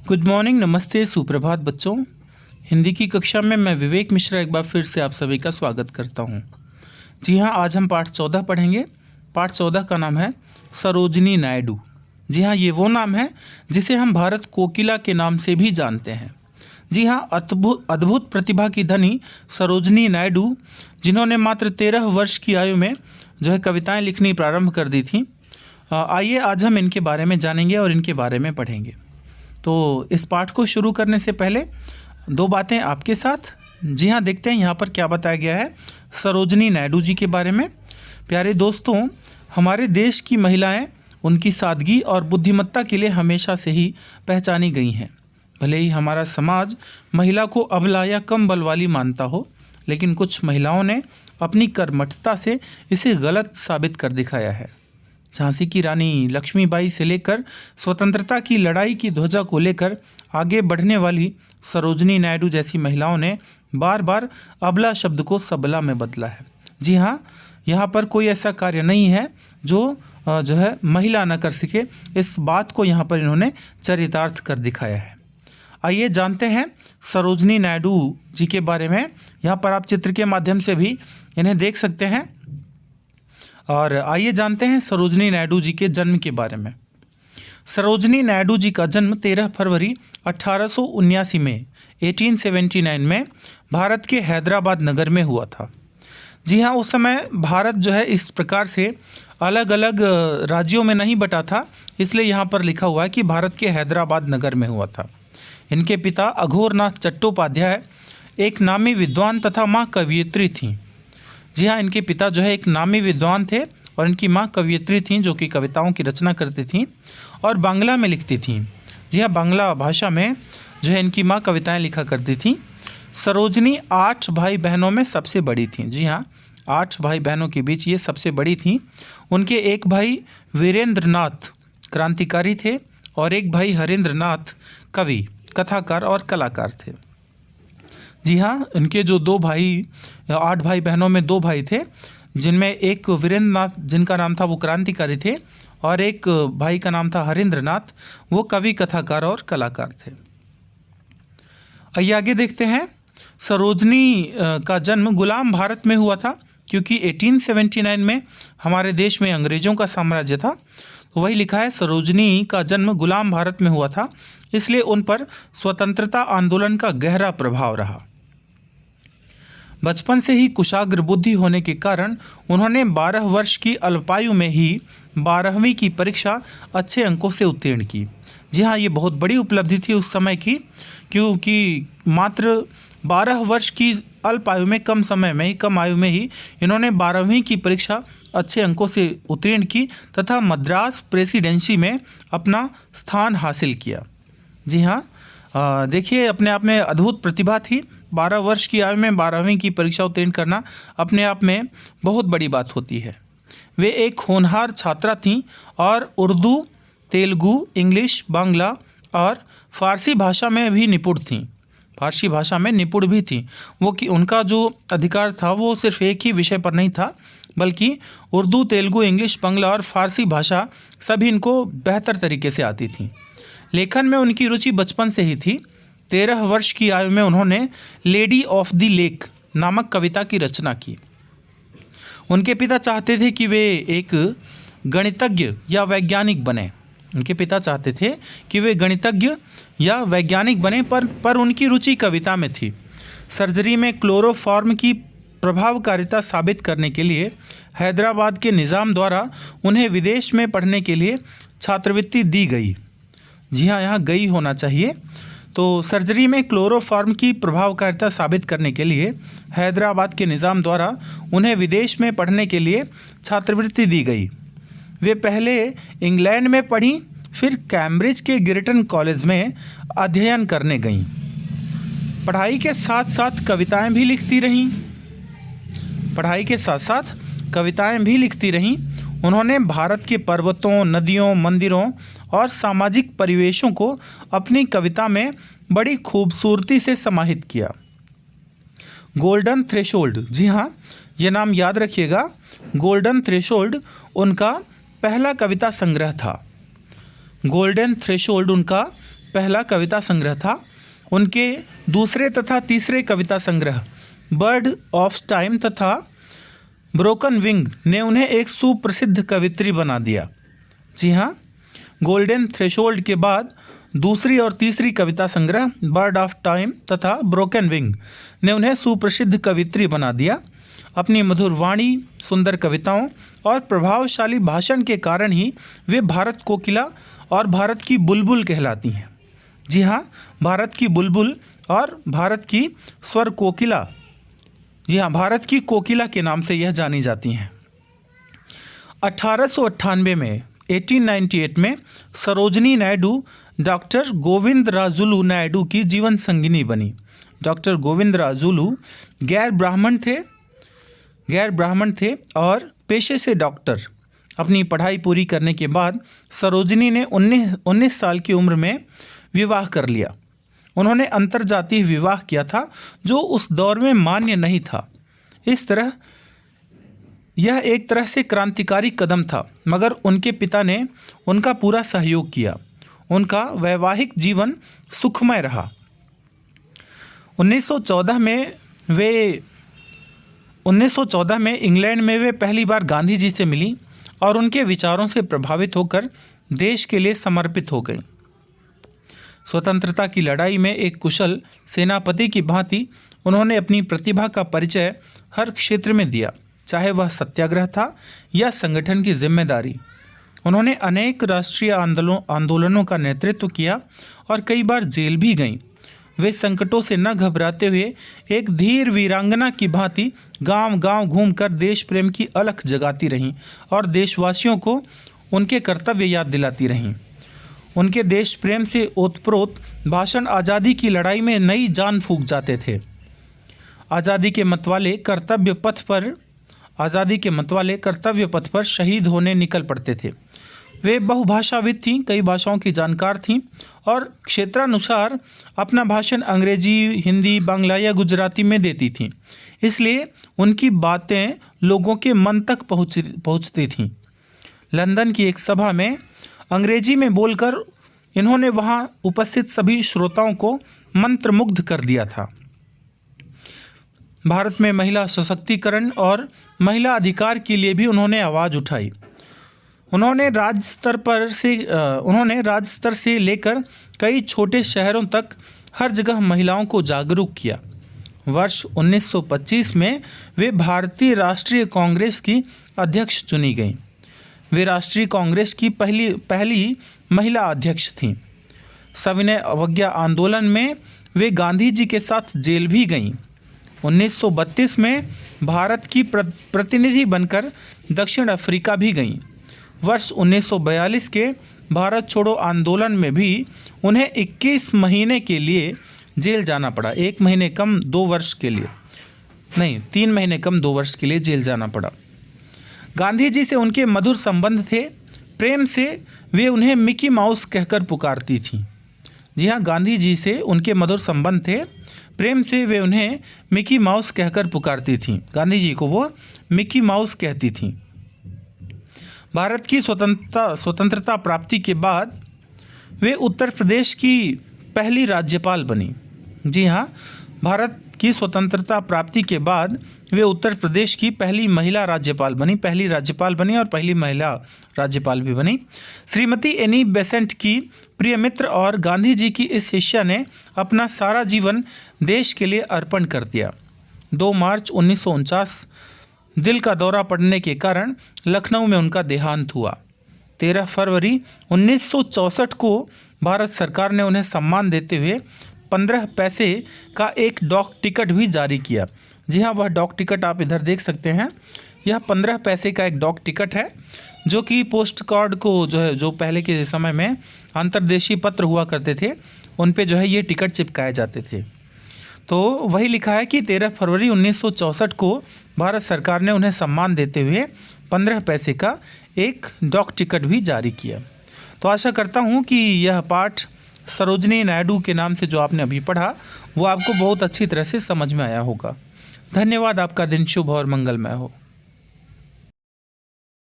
Good morning, नमस्ते, सुप्रभात बच्चों। हिंदी की कक्षा में मैं विवेक मिश्रा एक बार फिर से आप सभी का स्वागत करता हूं। जी हाँ, आज हम पाठ 14 पढ़ेंगे। पाठ 14 का नाम है सरोजिनी नायडू। जी हाँ, ये वो नाम है जिसे हम भारत कोकिला के नाम से भी जानते हैं। जी हाँ, अद्भुत प्रतिभा की धनी सरोजिनी नायडू, जिन्होंने मात्र 13 वर्ष की आयु में जो है कविताएं लिखनी प्रारंभ कर दी थी। आइए आज हम इनके बारे में जानेंगे और इनके बारे में पढ़ेंगे। तो इस पाठ को शुरू करने से पहले दो बातें आपके साथ। जी हाँ, देखते हैं यहाँ पर क्या बताया गया है सरोजिनी नायडू जी के बारे में। प्यारे दोस्तों, हमारे देश की महिलाएं उनकी सादगी और बुद्धिमत्ता के लिए हमेशा से ही पहचानी गई हैं। भले ही हमारा समाज महिला को अबला या कम बल वाली मानता हो, लेकिन कुछ महिलाओं ने अपनी कर्मठता से इसे गलत साबित कर दिखाया है। झांसी की रानी लक्ष्मीबाई से लेकर स्वतंत्रता की लड़ाई की ध्वजा को लेकर आगे बढ़ने वाली सरोजिनी नायडू जैसी महिलाओं ने बार बार अबला शब्द को सबला में बदला है। जी हाँ, यहाँ पर कोई ऐसा कार्य नहीं है जो है महिला न कर सके। इस बात को यहाँ पर इन्होंने चरितार्थ कर दिखाया है। आइए जानते हैं सरोजिनी नायडू जी के बारे में। यहाँ पर आप चित्र के माध्यम से भी इन्हें देख सकते हैं। और आइए जानते हैं सरोजिनी नायडू जी के जन्म के बारे में। सरोजिनी नायडू जी का जन्म 13 फरवरी 1879 में 1879 में भारत के हैदराबाद नगर में हुआ था। जी हाँ, उस समय भारत जो है इस प्रकार से अलग अलग राज्यों में नहीं बटा था, इसलिए यहाँ पर लिखा हुआ है कि भारत के हैदराबाद नगर में हुआ था। इनके पिता अघोरनाथ चट्टोपाध्याय एक नामी विद्वान तथा माँ कवयित्री थीं। जी हाँ, इनके पिता जो है एक नामी विद्वान थे और इनकी माँ कवयित्री थीं, जो कि कविताओं की रचना करती थीं और बांग्ला में लिखती थीं। जी हाँ, बांग्ला भाषा में जो है इनकी माँ कविताएं लिखा करती थीं। सरोजिनी 8 भाई बहनों में सबसे बड़ी थीं। जी हाँ, 8 भाई बहनों के बीच ये सबसे बड़ी थीं। उनके एक भाई वीरेंद्रनाथ क्रांतिकारी थे और एक भाई हरेंद्रनाथ कवि, कथाकार और कलाकार थे। जी हाँ, इनके जो 2 भाई, 8 भाई बहनों में 2 भाई थे, जिनमें एक वीरेंद्रनाथ जिनका नाम था वो क्रांतिकारी थे और एक भाई का नाम था हरेंद्रनाथ, वो कवि, कथाकार और कलाकार थे। आइए आगे देखते हैं। सरोजिनी का जन्म गुलाम भारत में हुआ था, क्योंकि 1879 में हमारे देश में अंग्रेज़ों का साम्राज्य था। तो वही लिखा है सरोजिनी का जन्म गुलाम भारत में हुआ था, इसलिए उन पर स्वतंत्रता आंदोलन का गहरा प्रभाव रहा। बचपन से ही कुशाग्र बुद्धि होने के कारण उन्होंने 12 वर्ष की अल्पायु में ही 12वीं की परीक्षा अच्छे अंकों से उत्तीर्ण की। जी हाँ, ये बहुत बड़ी उपलब्धि थी उस समय की, क्योंकि मात्र 12 वर्ष की अल्पायु में, कम आयु में ही इन्होंने 12वीं की परीक्षा अच्छे अंकों से उत्तीर्ण की तथा मद्रास प्रेसिडेंसी में अपना स्थान हासिल किया। जी हाँ, देखिए, अपने आप में अद्भुत प्रतिभा थी। 12 वर्ष की आयु में 12वीं की परीक्षा उत्तीर्ण करना अपने आप में बहुत बड़ी बात होती है। वे एक होनहार छात्रा थीं और उर्दू, तेलुगु, इंग्लिश, बांग्ला और फ़ारसी भाषा में भी निपुण थीं। फारसी भाषा में निपुण भी थीं। वो कि उनका जो अधिकार था वो सिर्फ एक ही विषय पर नहीं था, बल्कि उर्दू, तेलुगु, इंग्लिश, बांग्ला और फ़ारसी भाषा सभी इनको बेहतर तरीके से आती थी। लेखन में उनकी रुचि बचपन से ही थी। 13 वर्ष की आयु में उन्होंने लेडी ऑफ द लेक नामक कविता की रचना की। उनके पिता चाहते थे कि वे एक गणितज्ञ या वैज्ञानिक बने। पर उनकी रुचि कविता में थी। सर्जरी में क्लोरोफॉर्म की प्रभावकारिता साबित करने के लिए हैदराबाद के निज़ाम द्वारा उन्हें विदेश में पढ़ने के लिए छात्रवृत्ति दी गई। जी हाँ, यहाँ गई होना चाहिए। तो सर्जरी में क्लोरोफॉर्म की प्रभावकारिता साबित करने के लिए हैदराबाद के निज़ाम द्वारा उन्हें विदेश में पढ़ने के लिए छात्रवृत्ति दी गई। वे पहले इंग्लैंड में पढ़ीं, फिर कैम्ब्रिज के गिरटन कॉलेज में अध्ययन करने गईं। पढ़ाई के साथ साथ कविताएं भी लिखती रहीं। उन्होंने भारत के पर्वतों, नदियों, मंदिरों और सामाजिक परिवेशों को अपनी कविता में बड़ी खूबसूरती से समाहित किया। गोल्डन थ्रेशोल्ड, जी हाँ, ये नाम याद रखिएगा। गोल्डन थ्रेशोल्ड उनका पहला कविता संग्रह था। गोल्डन थ्रेशोल्ड उनका पहला कविता संग्रह था। उनके दूसरे तथा तीसरे कविता संग्रह बर्ड ऑफ टाइम तथा ब्रोकन विंग ने उन्हें एक सुप्रसिद्ध कवित्री बना दिया। जी हाँ, गोल्डन थ्रेशोल्ड के बाद दूसरी और तीसरी कविता संग्रह बर्ड ऑफ टाइम तथा ब्रोकन विंग ने उन्हें सुप्रसिद्ध कवित्री बना दिया। अपनी मधुर वाणी, सुंदर कविताओं और प्रभावशाली भाषण के कारण ही वे भारत कोकिला और भारत की बुलबुल कहलाती हैं। जी हाँ, भारत की बुलबुल और भारत की स्वर कोकिला, जी हाँ, भारत की कोकिला के नाम से यह जानी जाती हैं। 1898 में 1898 में सरोजनी नायडू डॉक्टर गोविंदराजुलु नायडू की जीवन संगिनी बनी। डॉक्टर गोविंदराजुलु गैर ब्राह्मण थे और पेशे से डॉक्टर। अपनी पढ़ाई पूरी करने के बाद सरोजनी ने 19 साल की उम्र में विवाह कर लिया। उन्होंने अंतर्जातीय विवाह किया था जो उस दौर में मान्य नहीं था। इस तरह यह एक तरह से क्रांतिकारी कदम था, मगर उनके पिता ने उनका पूरा सहयोग किया। उनका वैवाहिक जीवन सुखमय रहा। 1914 में इंग्लैंड में वे पहली बार गांधी जी से मिली और उनके विचारों से प्रभावित होकर देश के लिए समर्पित हो गई। स्वतंत्रता की लड़ाई में एक कुशल सेनापति की भांति उन्होंने अपनी प्रतिभा का परिचय हर क्षेत्र में दिया, चाहे वह सत्याग्रह था या संगठन की जिम्मेदारी। उन्होंने अनेक राष्ट्रीय आंदोलनों का नेतृत्व किया और कई बार जेल भी गईं। वे संकटों से न घबराते हुए एक धीर वीरांगना की भांति गांव-गांव घूमकर देश प्रेम की अलख जगाती रहीं और देशवासियों को उनके कर्तव्य याद दिलाती रहीं। उनके देश प्रेम से ओतप्रोत भाषण आज़ादी की लड़ाई में नई जान फूंक जाते थे। आज़ादी के मतवाले कर्तव्य पथ पर शहीद होने निकल पड़ते थे। वे बहुभाषाविद थीं, कई भाषाओं की जानकार थीं और क्षेत्रानुसार अपना भाषण अंग्रेजी, हिंदी, बांग्ला या गुजराती में देती थीं। इसलिए उनकी बातें लोगों के मन तक पहुँचती थीं। लंदन की एक सभा में अंग्रेजी में बोलकर इन्होंने वहां उपस्थित सभी श्रोताओं को मंत्रमुग्ध कर दिया था। भारत में महिला सशक्तिकरण और महिला अधिकार के लिए भी उन्होंने आवाज़ उठाई। उन्होंने राज्य स्तर से लेकर कई छोटे शहरों तक हर जगह महिलाओं को जागरूक किया। वर्ष 1925 में वे भारतीय राष्ट्रीय कांग्रेस की अध्यक्ष चुनी गईं। वे राष्ट्रीय कांग्रेस की पहली महिला अध्यक्ष थीं। सविनय अवज्ञा आंदोलन में वे गांधी जी के साथ जेल भी गईं। 1932 में भारत की प्रतिनिधि बनकर दक्षिण अफ्रीका भी गईं। वर्ष 1942 के भारत छोड़ो आंदोलन में भी उन्हें 21 महीने के लिए जेल जाना पड़ा। 1 महीने कम 2 वर्ष के लिए नहीं, 3 महीने कम 2 वर्ष के लिए जेल जाना पड़ा। गांधी जी से उनके मधुर संबंध थे। प्रेम से वे उन्हें मिकी माउस कहकर पुकारती थीं। जी हाँ, गांधी जी से उनके मधुर संबंध थे। प्रेम से वे उन्हें मिकी माउस कहकर पुकारती थीं। गांधी जी को वो मिकी माउस कहती थीं। भारत की स्वतंत्रता प्राप्ति के बाद वे उत्तर प्रदेश की पहली राज्यपाल बनी। जी हाँ, भारत की स्वतंत्रता प्राप्ति के बाद वे उत्तर प्रदेश की पहली महिला राज्यपाल बनी और पहली महिला राज्यपाल भी बनी। श्रीमती एनी बेसेंट की प्रिय मित्र और गांधी जी की इस शिष्या ने अपना सारा जीवन देश के लिए अर्पण कर दिया। 2 मार्च 1949 दिल का दौरा पड़ने के कारण लखनऊ में उनका देहांत हुआ। 13 फरवरी 1964 को भारत सरकार ने उन्हें सम्मान देते हुए 15 पैसे का एक डाक टिकट भी जारी किया। जी हाँ, वह डाक टिकट आप इधर देख सकते हैं। यह 15 पैसे का एक डाक टिकट है जो कि पोस्ट कार्ड को जो पहले के समय में अंतर्देशीय पत्र हुआ करते थे उन पे ये टिकट चिपकाए जाते थे। तो वही लिखा है कि 13 फरवरी 1964 को भारत सरकार ने उन्हें सम्मान देते हुए 15 पैसे का एक डाक टिकट भी जारी किया। तो आशा करता हूँ कि यह पाठ सरोजनी नायडू के नाम से जो आपने अभी पढ़ा वो आपको बहुत अच्छी तरह से समझ में आया होगा। धन्यवाद। आपका दिन शुभ और मंगलमय हो।